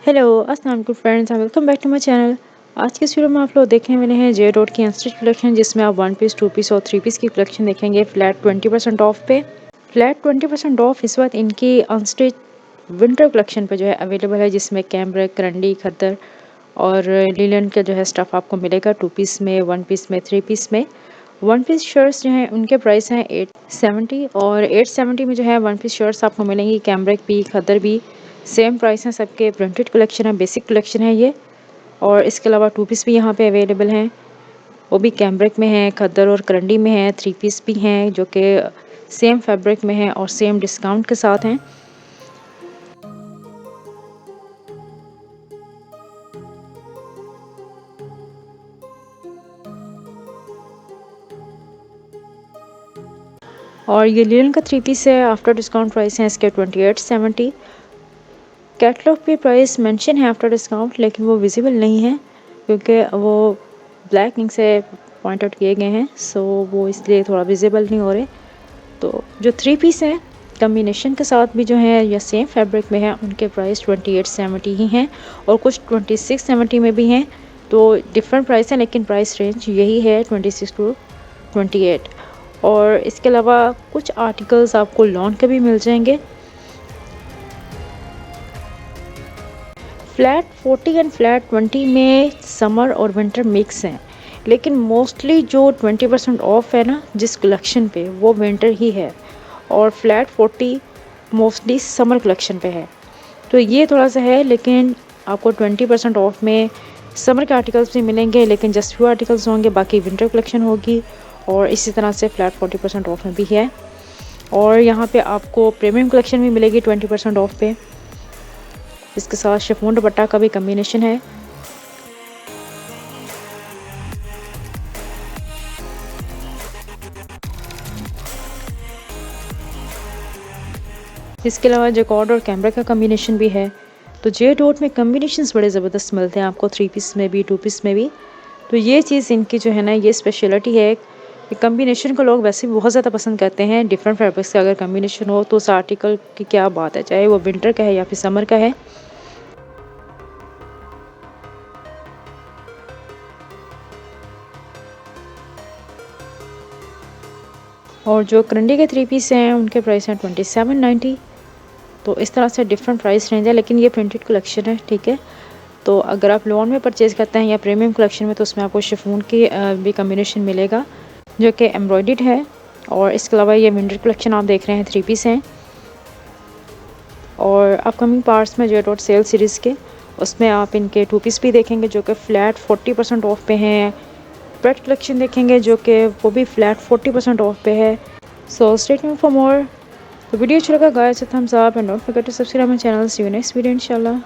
Hello अस्सलाम वालेकुम friends, welcome back to my channel. आज के इस वीडियो में आप लोग देखने वाले हैं जे डॉट की अनस्टिच कलेक्शन, जिसमें आप वन पीस, टू पीस और थ्री पीस की कलेक्शन देखेंगे फ्लैट 20% ऑफ पे। फ्लैट 20% ऑफ इस वक्त इनकी अनस्टिच विंटर कलेक्शन पे जो है अवेलेबल है, जिसमें कैमब्रिक, करंडी, खद्दर और लिनन का जो है स्टफ़ आपको मिलेगा टू पीस में, वन पीस में, थ्री पीस में। वन पीस शर्ट्स जो हैं उनके प्राइस हैं 870 और 870 में जो है वन पीस शर्ट्स आपको मिलेंगी। कैमब्रिक भी, खद्दर भी सेम प्राइस हैं सबके। प्रिंटेड कलेक्शन है, बेसिक कलेक्शन है ये। और इसके अलावा टू पीस भी यहाँ पे अवेलेबल हैं, वो भी कैमब्रिक में है, खद्दर और करंडी में है। थ्री पीस भी हैं जो कि सेम फैब्रिक में है और सेम डिस्काउंट के साथ हैं। और ये लिनन का थ्री पीस है, आफ्टर डिस्काउंट प्राइस है इसके 2870। कैटलॉग पे प्राइस मेंशन है आफ्टर डिस्काउंट, लेकिन वो विजिबल नहीं है क्योंकि वो ब्लैक इंक से पॉइंट आउट किए गए हैं, सो वो इसलिए थोड़ा विजिबल नहीं हो रहे। तो जो थ्री पीस हैं कम्बिनेशन के साथ भी जो है या सेम फैब्रिक में है, उनके प्राइस 2870 ही हैं और कुछ 2670 में भी हैं। तो डिफरेंट प्राइस है, लेकिन प्राइस रेंज यही है 26 टू 28। और इसके अलावा कुछ आर्टिकल्स आपको लॉन के भी मिल जाएंगे। फ्लैट 40 एंड फ्लैट 20 में समर और विंटर मिक्स हैं, लेकिन मोस्टली जो 20% ऑफ है ना जिस कलेक्शन पे, वो विंटर ही है। और फ्लैट 40 मोस्टली समर कलेक्शन पे है। तो ये थोड़ा सा है, लेकिन आपको 20% ऑफ में समर के आर्टिकल्स भी मिलेंगे, लेकिन जस्ट फ्यू आर्टिकल्स होंगे, बाकी विंटर कलेक्शन होगी। और इसी तरह से फ्लैट 40% ऑफ में भी है। और यहाँ पे आपको प्रीमियम कलेक्शन भी मिलेगी 20% ऑफ पे। इसके साथ शिफॉन दुपट्टा का भी कम्बिनेशन है। इसके अलावा जैकॉर्ड और कैमब्रिक का कम्बिनेशन भी है। तो जे डॉट में कम्बिनेशंस बड़े ज़बरदस्त मिलते हैं आपको, थ्री पीस में भी, टू पीस में भी। तो ये चीज़ इनकी जो है ना, ये स्पेशलिटी है कि कम्बिनेशन को लोग वैसे भी बहुत ज़्यादा पसंद करते हैं। डिफरेंट फैब्रिक्स का अगर कम्बिनेशन हो तो उस आर्टिकल की क्या बात है, चाहे वो विंटर का है या फिर समर का है। और जो करंडी के थ्री पीस हैं उनके प्राइस हैं 2790। तो इस तरह से डिफरेंट प्राइस रेंज है, लेकिन ये प्रिंटेड कलेक्शन है, ठीक है। तो अगर आप लॉन में परचेज़ करते हैं या प्रीमियम कलेक्शन में, तो उसमें आपको शिफॉन की भी कम्बिनेशन मिलेगा जो कि एम्ब्रॉयडर्ड है। और इसके अलावा ये विंटर कलेक्शन आप देख रहे हैं, थ्री पीस हैं। और अपकमिंग पार्ट्स में जो डॉट सेल सीरीज़ के, उसमें आप इनके टू पीस भी देखेंगे जो कि फ्लैट 40% ऑफ पे हैं। प्रेट कलेक्शन देखेंगे जो कि वो भी फ्लैट 40% ऑफ पे है। So stay tuned for more. तो वीडियो अच्छा लगा guys, thumbs up and don't forget to subscribe my channel. See you next video इंशाल्लाह।